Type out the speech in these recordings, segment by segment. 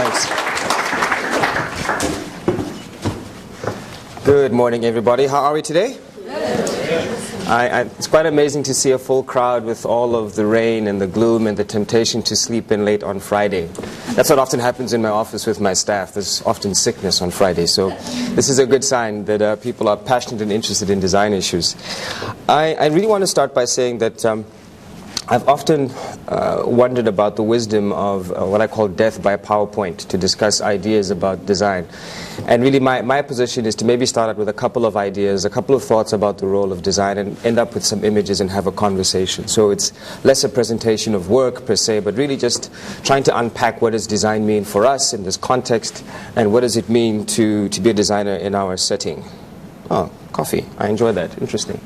Thanks. Good morning, everybody. How are we today? It's quite amazing to see a full crowd with all of the rain and the gloom and the temptation to sleep in late on Friday. That's what often happens in my office with my staff. There's often sickness on Friday. So this is a good sign that people are passionate and interested in design issues. I really want to start by saying that I've often wondered about the wisdom of what I call death by PowerPoint to discuss ideas about design. And really my position is to maybe start out with a couple of ideas, a couple of thoughts about the role of design, and end up with some images and have a conversation. So it's less a presentation of work per se, but really just trying to unpack what does design mean for us in this context, and what does it mean to be a designer in our setting. Oh, coffee. I enjoy that. Interesting.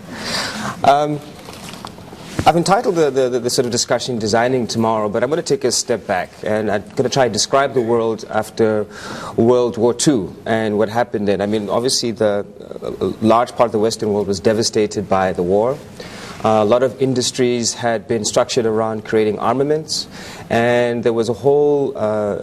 I've entitled the sort of discussion Designing Tomorrow, but I'm going to take a step back and I'm going to try to describe the world after World War II and what happened then. I mean, obviously the large part of the Western world was devastated by the war. A lot of industries had been structured around creating armaments, and there was a whole,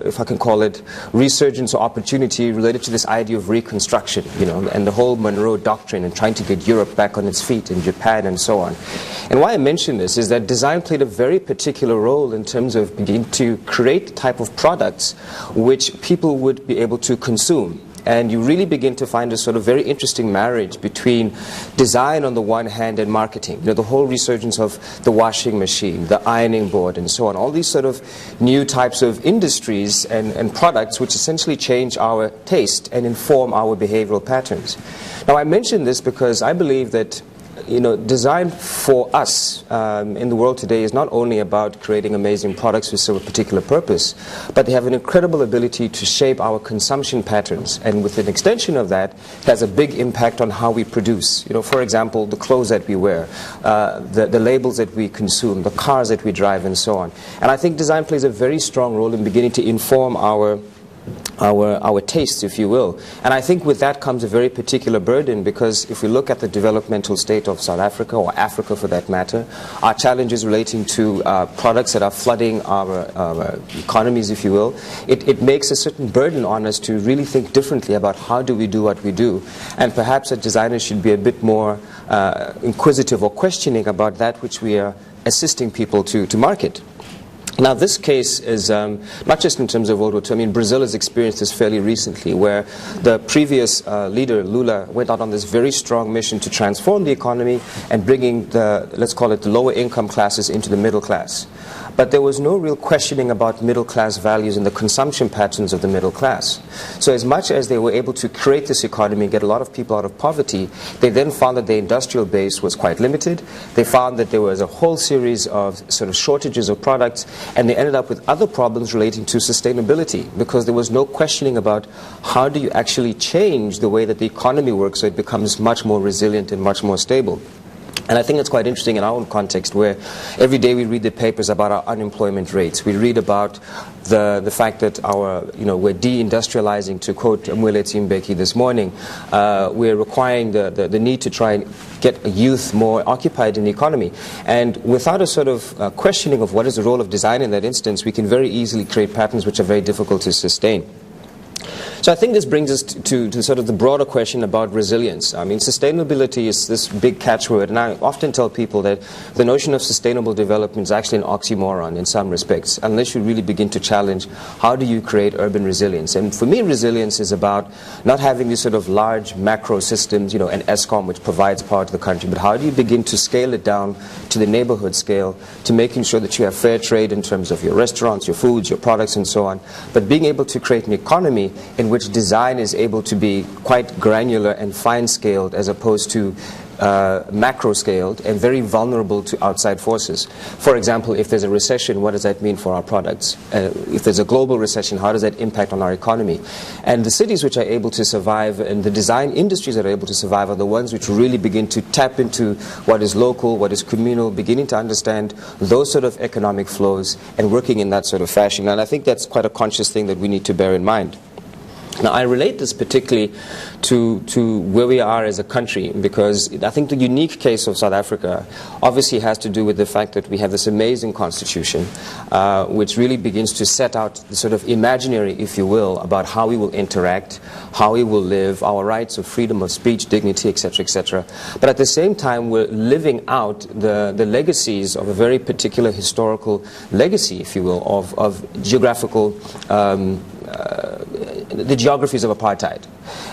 if I can call it, resurgence or opportunity related to this idea of reconstruction, you know, and the whole Monroe Doctrine and trying to get Europe back on its feet and Japan and so on. And why I mention this is that design played a very particular role in terms of beginning to create the type of products which people would be able to consume. And you really begin to find a sort of very interesting marriage between design on the one hand and marketing. You know, the whole resurgence of the washing machine, the ironing board, and so on. All these sort of new types of industries and products which essentially change our taste and inform our behavioral patterns. Now, I mention this because I believe that, you know, design for us in the world today is not only about creating amazing products with a particular purpose, but they have an incredible ability to shape our consumption patterns. And with an extension of that, it has a big impact on how we produce. You know, for example, the clothes that we wear, the labels that we consume, the cars that we drive, and so on. And I think design plays a very strong role in beginning to inform our tastes, if you will. And I think with that comes a very particular burden, because if we look at the developmental state of South Africa, or Africa for that matter, our challenges relating to products that are flooding our economies, if you will, it makes a certain burden on us to really think differently about how do we do what we do. And perhaps that designers should be a bit more inquisitive or questioning about that which we are assisting people to market. Now, this case is not just in terms of World War II. I mean, Brazil has experienced this fairly recently, where the previous leader, Lula, went out on this very strong mission to transform the economy and bringing the, let's call it, the lower income classes into the middle class. But there was no real questioning about middle class values and the consumption patterns of the middle class. So as much as they were able to create this economy and get a lot of people out of poverty, they then found that the industrial base was quite limited. They found that there was a whole series of sort of shortages of products, and they ended up with other problems relating to sustainability, because there was no questioning about how do you actually change the way that the economy works so it becomes much more resilient and much more stable. And I think it's quite interesting in our own context, where every day we read the papers about our unemployment rates. We read about the fact that we're deindustrializing, to quote Mweletsi Mbeki this morning. We're requiring the need to try and get youth more occupied in the economy. And without a sort of questioning of what is the role of design in that instance, we can very easily create patterns which are very difficult to sustain. So I think this brings us to sort of the broader question about resilience. I mean, sustainability is this big catchword, and I often tell people that the notion of sustainable development is actually an oxymoron in some respects, unless you really begin to challenge how do you create urban resilience. And for me, resilience is about not having these sort of large macro systems, you know, an ESCOM which provides power to the country, but how do you begin to scale it down to the neighborhood scale, to making sure that you have fair trade in terms of your restaurants, your foods, your products, and so on, but being able to create an economy in which design is able to be quite granular and fine-scaled, as opposed to macro-scaled and very vulnerable to outside forces. For example, if there's a recession, what does that mean for our products? If there's a global recession, how does that impact on our economy? And the cities which are able to survive and the design industries that are able to survive are the ones which really begin to tap into what is local, what is communal, beginning to understand those sort of economic flows and working in that sort of fashion. And I think that's quite a conscious thing that we need to bear in mind. Now, I relate this particularly to where we are as a country, because I think the unique case of South Africa obviously has to do with the fact that we have this amazing constitution, which really begins to set out the sort of imaginary, if you will, about how we will interact, how we will live, our rights of freedom of speech, dignity, etc., etc. But at the same time, we're living out the legacies of a very particular historical legacy, if you will, of geographical the geographies of apartheid.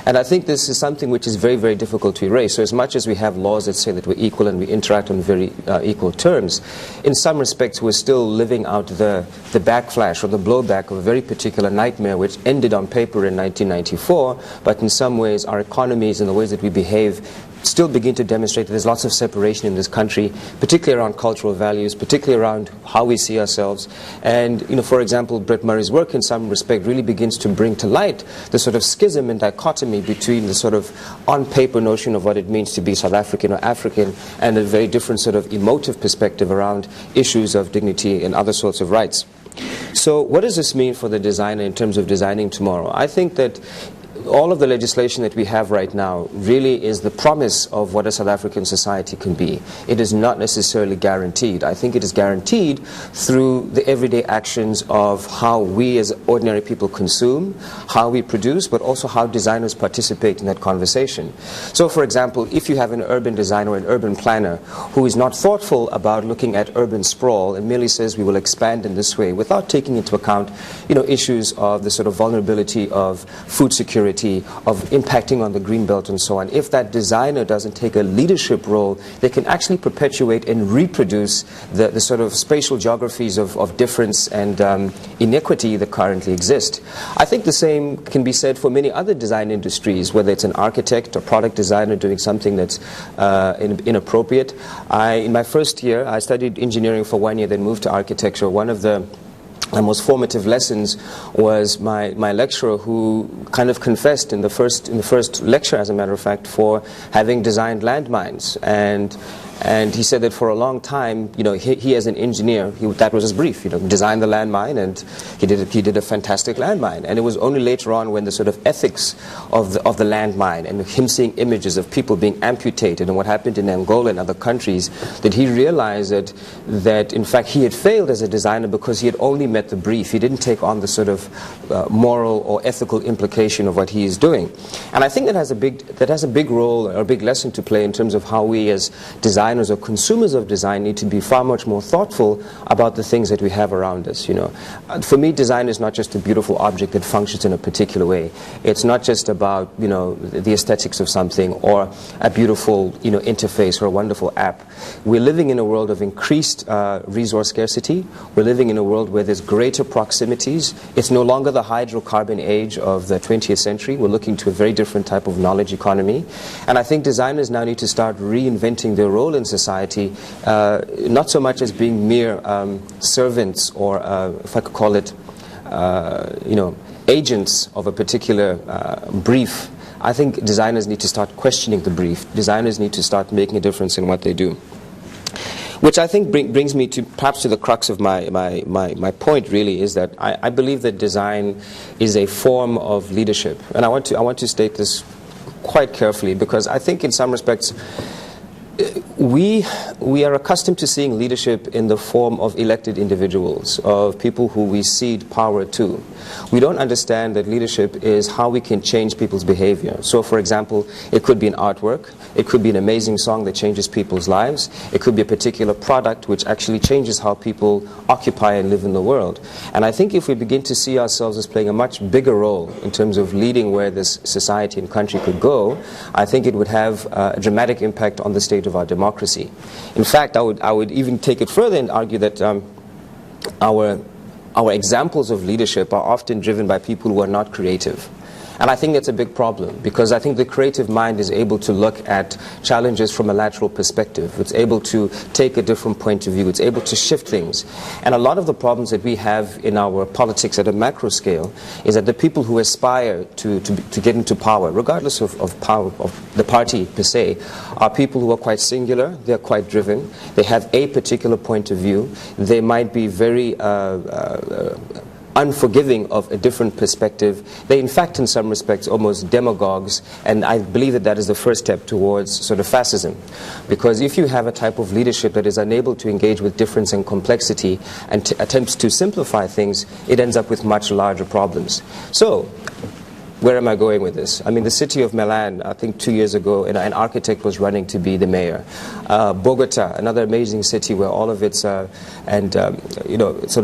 And I think this is something which is very, very difficult to erase. So as much as we have laws that say that we're equal and we interact on very equal terms, in some respects we're still living out the backflash or the blowback of a very particular nightmare which ended on paper in 1994, but in some ways our economies and the ways that we behave still begin to demonstrate that there's lots of separation in this country, particularly around cultural values, particularly around how we see ourselves. And, for example, Brett Murray's work in some respect really begins to bring to light the sort of schism and dichotomy between the sort of on-paper notion of what it means to be South African or African and a very different sort of emotive perspective around issues of dignity and other sorts of rights. So what does this mean for the designer in terms of designing tomorrow? I think that all of the legislation that we have right now really is the promise of what a South African society can be. It is not necessarily guaranteed. I think it is guaranteed through the everyday actions of how we as ordinary people consume, how we produce, but also how designers participate in that conversation. So, for example, if you have an urban designer or an urban planner who is not thoughtful about looking at urban sprawl and merely says we will expand in this way without taking into account, issues of the sort of vulnerability of food security, of impacting on the green belt and so on, if that designer doesn't take a leadership role, they can actually perpetuate and reproduce the sort of spatial geographies of difference and inequity that currently exist. I think the same can be said for many other design industries, whether it's an architect or product designer doing something that's inappropriate. In my first year, I studied engineering for 1 year, then moved to architecture. One of the most formative lessons was my lecturer, who kind of confessed in the first lecture, as a matter of fact, for having designed landmines. And he said that for a long time, he as an engineer, that was his brief, design the landmine, and he did a fantastic landmine. And it was only later on when the sort of ethics of the landmine and him seeing images of people being amputated and what happened in Angola and other countries that he realized that in fact he had failed as a designer because he had only met the brief. He didn't take on the sort of moral or ethical implication of what he is doing. And I think that has a big role or a big lesson to play in terms of how we as designers or consumers of design need to be far much more thoughtful about the things that we have around us. For me, design is not just a beautiful object that functions in a particular way. It's not just about the aesthetics of something or a beautiful interface or a wonderful app. We're living in a world of increased resource scarcity. We're living in a world where there's greater proximities. It's no longer the hydrocarbon age of the 20th century. We're looking to a very different type of knowledge economy. And I think designers now need to start reinventing their role in society, not so much as being mere servants or, if I could call it, agents of a particular brief. I think designers need to start questioning the brief. Designers need to start making a difference in what they do. Which I think brings me to perhaps to the crux of my point, really, is that I believe that design is a form of leadership. And I want to state this quite carefully, because I think in some respects we are accustomed to seeing leadership in the form of elected individuals, of people who we cede power to. We don't understand that leadership is how we can change people's behavior. So, for example, it could be an artwork, it could be an amazing song that changes people's lives, it could be a particular product which actually changes how people occupy and live in the world. And I think if we begin to see ourselves as playing a much bigger role in terms of leading where this society and country could go, I think it would have a dramatic impact on the state of our democracy. In fact, I would even take it further and argue that our examples of leadership are often driven by people who are not creative. And I think that's a big problem, because I think the creative mind is able to look at challenges from a lateral perspective. It's able to take a different point of view. It's able to shift things. And a lot of the problems that we have in our politics at a macro scale is that the people who aspire to get into power, regardless of power of the party per se, are people who are quite singular, they're quite driven, they have a particular point of view, they might be very unforgiving of a different perspective. They, in fact, in some respects, almost demagogues, and I believe that that is the first step towards sort of fascism. Because if you have a type of leadership that is unable to engage with difference and complexity and attempts to simplify things, it ends up with much larger problems. So, where am I going with this? I mean, the city of Milan, I think 2 years ago, an architect was running to be the mayor. Bogota, another amazing city where all of its sort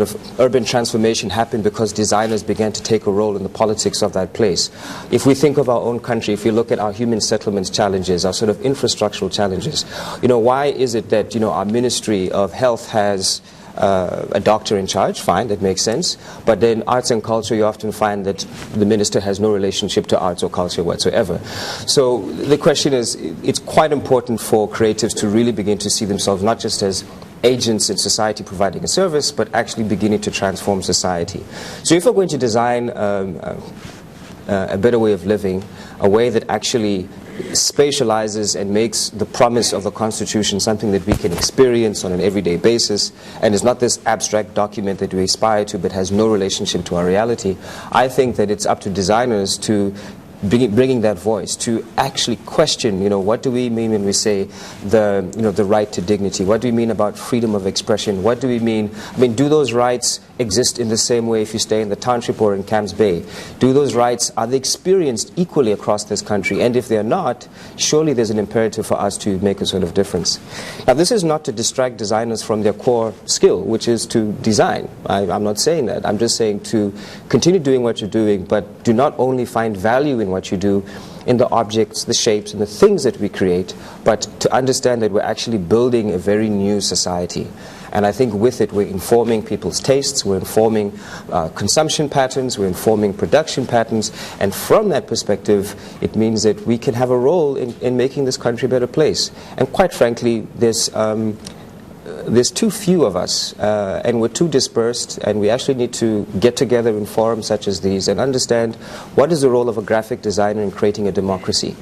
of urban transformation happened because designers began to take a role in the politics of that place. If we think of our own country, if you look at our human settlements challenges, our sort of infrastructural challenges, why is it that, our Ministry of Health has a doctor in charge? Fine, that makes sense. But then arts and culture, you often find that the minister has no relationship to arts or culture whatsoever. So the question is, it's quite important for creatives to really begin to see themselves not just as agents in society providing a service, but actually beginning to transform society. So if we're going to design a better way of living, a way that actually spatializes and makes the promise of the Constitution something that we can experience on an everyday basis, and is not this abstract document that we aspire to but has no relationship to our reality, I think that it's up to designers to bringing that voice, to actually question, what do we mean when we say the right to dignity? What do we mean about freedom of expression? What do we mean? I mean, do those rights exist in the same way if you stay in the township or in Camps Bay? Do those rights, are they experienced equally across this country? And if they're not, surely there's an imperative for us to make a sort of difference. Now, this is not to distract designers from their core skill, which is to design. I'm not saying that. I'm just saying to continue doing what you're doing, but do not only find value in what you do, in the objects, the shapes, and the things that we create, but to understand that we're actually building a very new society. And I think with it, we're informing people's tastes, we're informing consumption patterns, we're informing production patterns, and from that perspective, it means that we can have a role in making this country a better place. And quite frankly, there's too few of us, and we're too dispersed, and we actually need to get together in forums such as these and understand what is the role of a graphic designer in creating a democracy.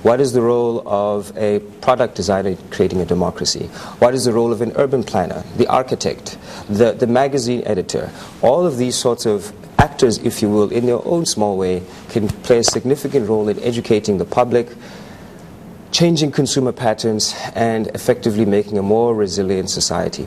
What is the role of a product designer in creating a democracy? What is the role of an urban planner, the architect, the magazine editor? All of these sorts of actors, if you will, in their own small way, can play a significant role in educating the public, changing consumer patterns, and effectively making a more resilient society.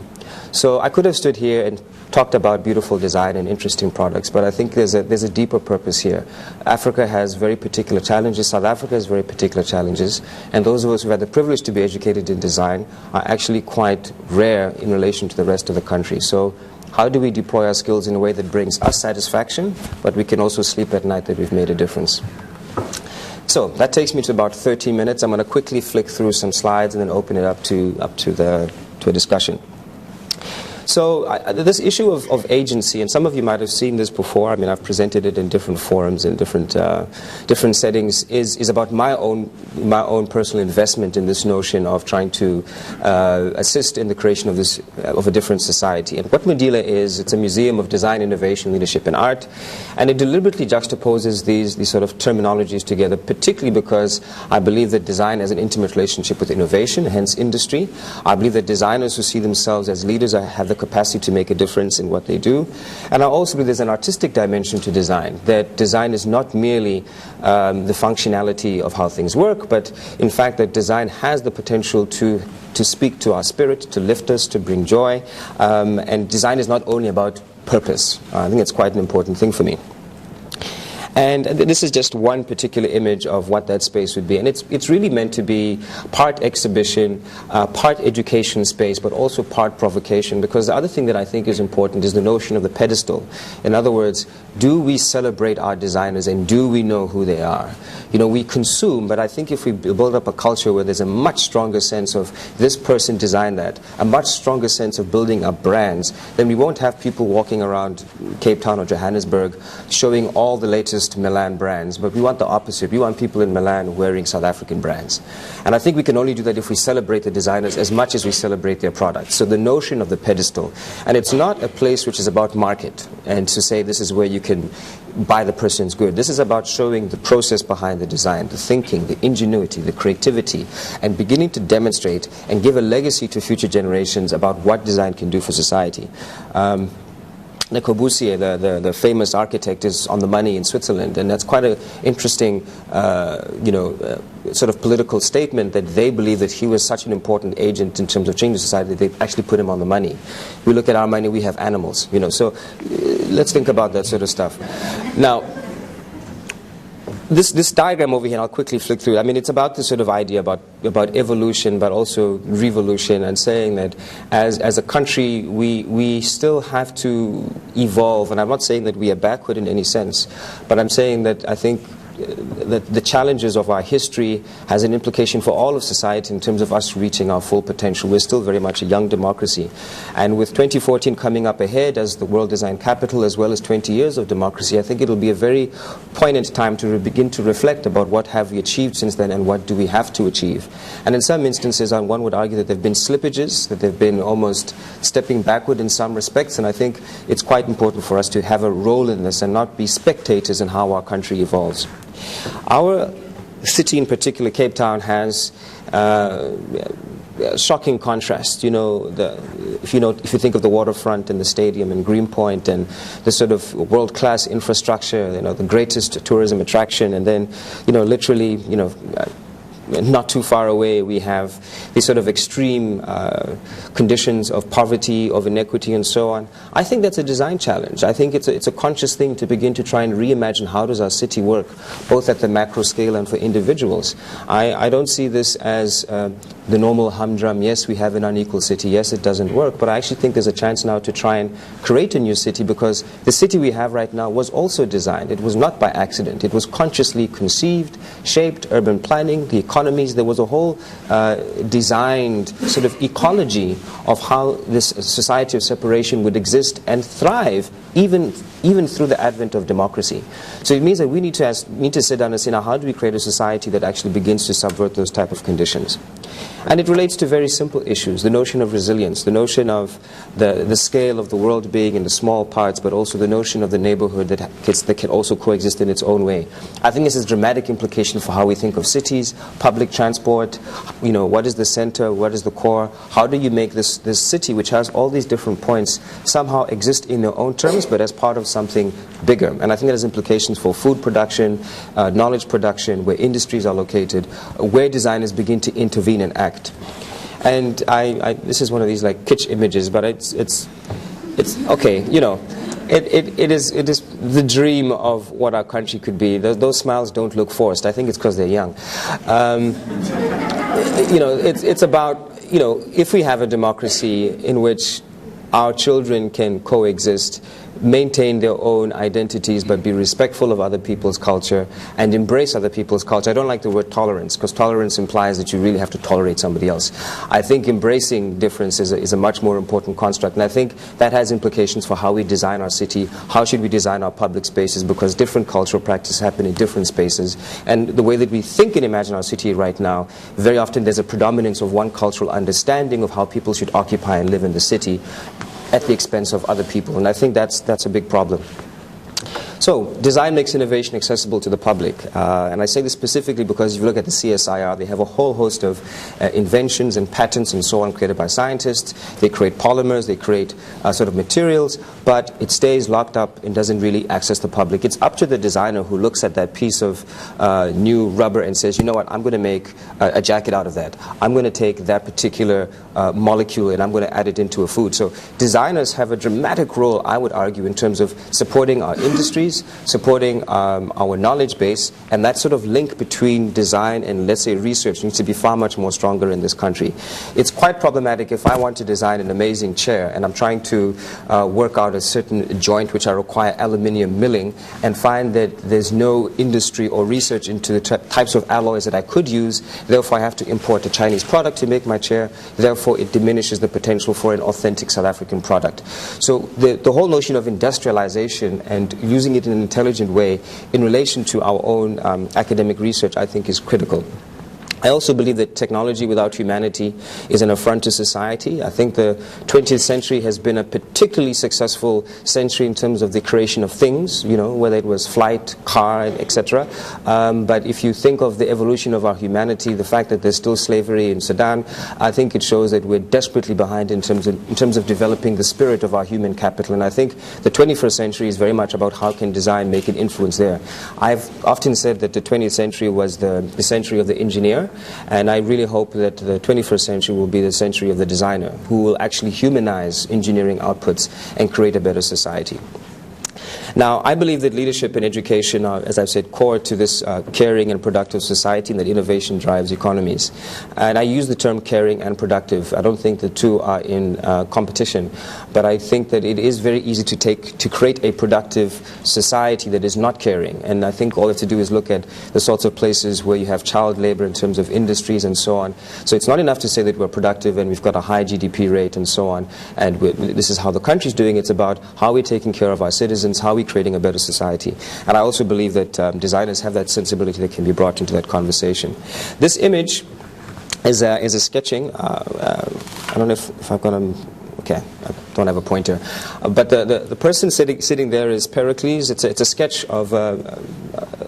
So I could have stood here and talked about beautiful design and interesting products, but I think there's a deeper purpose here. Africa has very particular challenges, South Africa has very particular challenges, and those of us who have the privilege to be educated in design are actually quite rare in relation to the rest of the country. So how do we deploy our skills in a way that brings us satisfaction, but we can also sleep at night that we've made a difference? So that takes me to about 30 minutes. I'm going to quickly flick through some slides and then open it up to a discussion. So this issue of agency, and some of you might have seen this before. I mean, I've presented it in different forums, in different settings. Is about my own personal investment in this notion of trying to assist in the creation of a different society. And what Medila is, it's a museum of design, innovation, leadership, and art, and it deliberately juxtaposes these sort of terminologies together, particularly because I believe that design has an intimate relationship with innovation, hence industry. I believe that designers who see themselves as leaders have the capacity to make a difference in what they do. And I also believe there's an artistic dimension to design, that design is not merely the functionality of how things work, but in fact that design has the potential to speak to our spirit, to lift us, to bring joy. And design is not only about purpose. I think it's quite an important thing for me. And this is just one particular image of what that space would be. And it's really meant to be part exhibition, part education space, but also part provocation. Because the other thing that I think is important is the notion of the pedestal. In other words, do we celebrate our designers and do we know who they are? We consume, but I think if we build up a culture where there's a much stronger sense of this person designed that, a much stronger sense of building up brands, then we won't have people walking around Cape Town or Johannesburg showing all the latest Milan brands, but we want the opposite. We want people in Milan wearing South African brands. And I think we can only do that if we celebrate the designers as much as we celebrate their products. So the notion of the pedestal, and it's not a place which is about market and to say this is where you can buy the person's good. This is about showing the process behind the design, the thinking, the ingenuity, the creativity, and beginning to demonstrate and give a legacy to future generations about what design can do for society. Le Corbusier, the famous architect, is on the money in Switzerland, and that's quite an interesting, sort of political statement that they believe that he was such an important agent in terms of changing society that they actually put him on the money. We look at our money, we have animals, so let's think about that sort of stuff. Now, this diagram over here, and I'll quickly flick through it. I mean, it's about this sort of idea about evolution, but also revolution, and saying that as a country, we still have to evolve. And I'm not saying that we are backward in any sense, but I'm saying that I think that the challenges of our history has an implication for all of society in terms of us reaching our full potential. We're still very much a young democracy. And with 2014 coming up ahead as the World Design Capital, as well as 20 years of democracy, I think it'll be a very poignant time to begin to reflect about what have we achieved since then and what do we have to achieve. And in some instances, one would argue that there have been slippages, that there have been almost stepping backward in some respects, and I think it's quite important for us to have a role in this and not be spectators in how our country evolves. Our city in particular, Cape Town, has shocking contrast. If you think of the waterfront and the stadium and Greenpoint and the sort of world-class infrastructure, the greatest tourism attraction, and then, literally, not too far away we have these sort of extreme conditions of poverty, of inequity, and so on. I think that's a design challenge. I think it's a conscious thing to begin to try and reimagine how does our city work, both at the macro scale and for individuals. I don't see this as the normal humdrum, yes, we have an unequal city, yes, it doesn't work, but I actually think there's a chance now to try and create a new city, because the city we have right now was also designed. It was not by accident. It was consciously conceived, shaped, urban planning, the economies. There was a whole designed sort of ecology of how this society of separation would exist and thrive, even through the advent of democracy. So it means that we need to sit down and say, now, how do we create a society that actually begins to subvert those type of conditions? And it relates to very simple issues, the notion of resilience, the notion of the scale of the world being in the small parts, but also the notion of the neighborhood that can also coexist in its own way. I think this has dramatic implication for how we think of cities, public transport, what is the center, what is the core, how do you make this city, which has all these different points, somehow exist in their own terms, but as part of something bigger. And I think it has implications for food production, knowledge production, where industries are located, where designers begin to intervene and act. And this is one of these like kitsch images, but it's okay, it is the dream of what our country could be. Those smiles don't look forced. I think it's because they're young. It's about, if we have a democracy in which our children can coexist, maintain their own identities, but be respectful of other people's culture and embrace other people's culture. I don't like the word tolerance, because tolerance implies that you really have to tolerate somebody else. I think embracing difference is a much more important construct, and I think that has implications for how we design our city, how should we design our public spaces, because different cultural practices happen in different spaces, and the way that we think and imagine our city right now, very often there's a predominance of one cultural understanding of how people should occupy and live in the city, at the expense of other people, and I think that's a big problem. So, design makes innovation accessible to the public, and I say this specifically because if you look at the CSIR, they have a whole host of inventions and patents and so on created by scientists. They create polymers, they create sort of materials, but it stays locked up and doesn't really access the public. It's up to the designer who looks at that piece of new rubber and says, you know what, I'm going to make a jacket out of that. I'm going to take that particular molecule and I'm going to add it into a food. So designers have a dramatic role, I would argue, in terms of supporting our industries, supporting our knowledge base, and that sort of link between design and, let's say, research needs to be far much more stronger in this country. It's quite problematic if I want to design an amazing chair and I'm trying to work out a certain joint which I require aluminium milling and find that there's no industry or research into the types of alloys that I could use, therefore I have to import a Chinese product to make my chair, therefore it diminishes the potential for an authentic South African product. So the whole notion of industrialization and using it in an intelligent way in relation to our own academic research, I think, is critical. I also believe that technology without humanity is an affront to society. I think the 20th century has been a particularly successful century in terms of the creation of things, whether it was flight, car, etc. But if you think of the evolution of our humanity, the fact that there's still slavery in Sudan, I think it shows that we're desperately behind in terms of developing the spirit of our human capital. And I think the 21st century is very much about how can design make an influence there. I've often said that the 20th century was the century of the engineer. And I really hope that the 21st century will be the century of the designer, who will actually humanize engineering outputs and create a better society. Now, I believe that leadership and education are, as I've said, core to this caring and productive society, and that innovation drives economies. And I use the term caring and productive. I don't think the two are in competition, but I think that it is very easy to create a productive society that is not caring. And I think all you have to do is look at the sorts of places where you have child labor in terms of industries and so on. So it's not enough to say that we're productive and we've got a high GDP rate and so on, and this is how the country's doing. It's about how we're taking care of our citizens, how we creating a better society. And I also believe that designers have that sensibility that can be brought into that conversation. This image is a sketching. I don't know if I've got a... Okay, I don't have a pointer. But the person sitting there is Pericles. It's a sketch of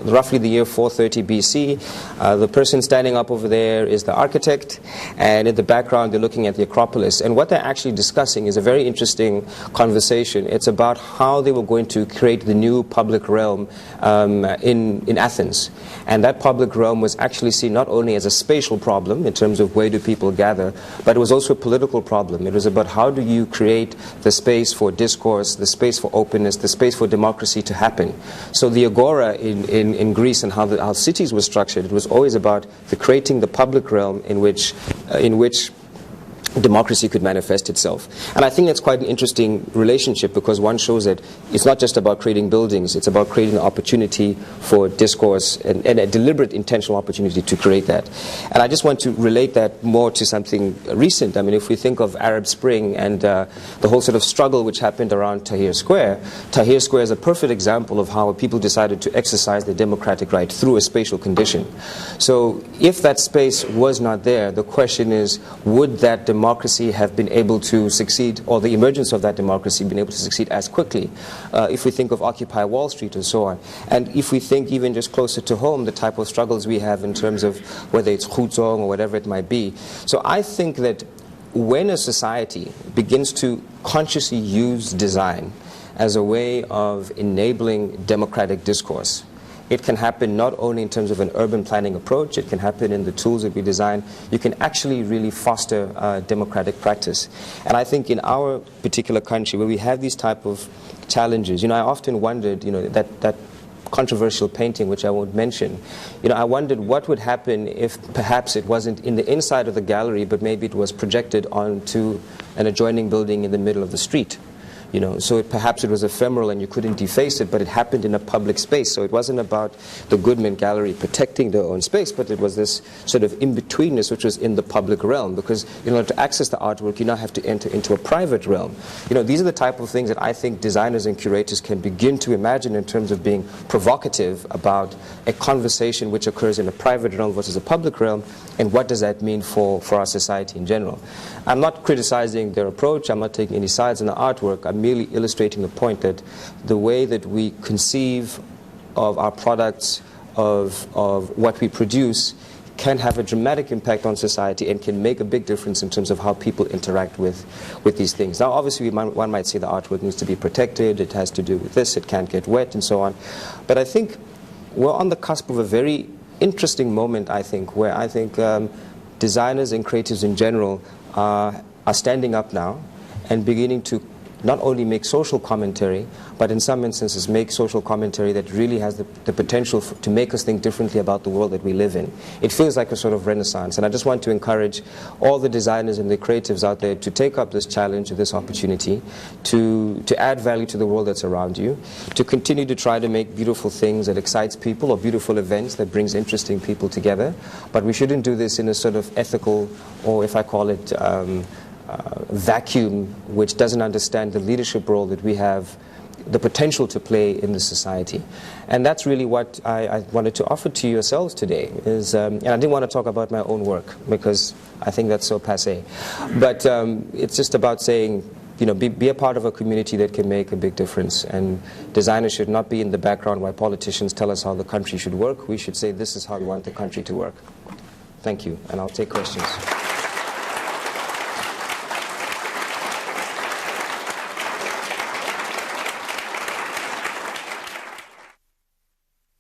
roughly the year 430 BC. The person standing up over there is the architect, and in the background they're looking at the Acropolis. And what they're actually discussing is a very interesting conversation. It's about how they were going to create the new public realm in Athens. And that public realm was actually seen not only as a spatial problem in terms of where do people gather, but it was also a political problem. It was about how do you create the space for discourse, the space for openness, the space for democracy to happen. So the agora in Greece and how cities were structured, it was always about creating the public realm in which democracy could manifest itself. And I think that's quite an interesting relationship, because one shows that it's not just about creating buildings, it's about creating an opportunity for discourse and a deliberate intentional opportunity to create that. And I just want to relate that more to something recent. I mean, if we think of Arab Spring and the whole sort of struggle which happened around Tahrir Square is a perfect example of how people decided to exercise their democratic right through a spatial condition. So if that space was not there, the question is, would that democracy have been able to succeed, or the emergence of that democracy been able to succeed as quickly? If we think of Occupy Wall Street and so on, and if we think even just closer to home, the type of struggles we have in terms of whether it's Khuzong or whatever it might be. So I think that when a society begins to consciously use design as a way of enabling democratic discourse, it can happen not only in terms of an urban planning approach, it can happen in the tools that we design. You can actually really foster democratic practice. And I think in our particular country, where we have these type of challenges, I often wondered, that controversial painting, which I won't mention, I wondered what would happen if perhaps it wasn't in the inside of the gallery, but maybe it was projected onto an adjoining building in the middle of the street. So perhaps it was ephemeral and you couldn't deface it, but it happened in a public space. So it wasn't about the Goodman Gallery protecting their own space, but it was this sort of in-betweenness which was in the public realm, because in order to access the artwork, you now have to enter into a private realm. These are the type of things that I think designers and curators can begin to imagine in terms of being provocative about a conversation which occurs in a private realm versus a public realm, and what does that mean for our society in general. I'm not criticizing their approach, I'm not taking any sides in the artwork, I'm merely illustrating the point that the way that we conceive of our products, of what we produce, can have a dramatic impact on society and can make a big difference in terms of how people interact with these things. Now, obviously, one might say the artwork needs to be protected, it has to do with this, it can't get wet, and so on. But I think we're on the cusp of a very interesting moment, I think, where I think designers and creatives in general are standing up now and beginning to not only make social commentary, but in some instances make social commentary that really has the potential to make us think differently about the world that we live in. It feels like a sort of renaissance, and I just want to encourage all the designers and the creatives out there to take up this challenge, this opportunity, to add value to the world that's around you, to continue to try to make beautiful things that excites people, or beautiful events that brings interesting people together. But we shouldn't do this in a sort of ethical, or if I call it vacuum, which doesn't understand the leadership role that we have the potential to play in the society. And that's really what I wanted to offer to yourselves today. And I didn't want to talk about my own work because I think that's so passé. But it's just about saying, be a part of a community that can make a big difference. And designers should not be in the background while politicians tell us how the country should work. We should say, this is how we want the country to work. Thank you, and I'll take questions.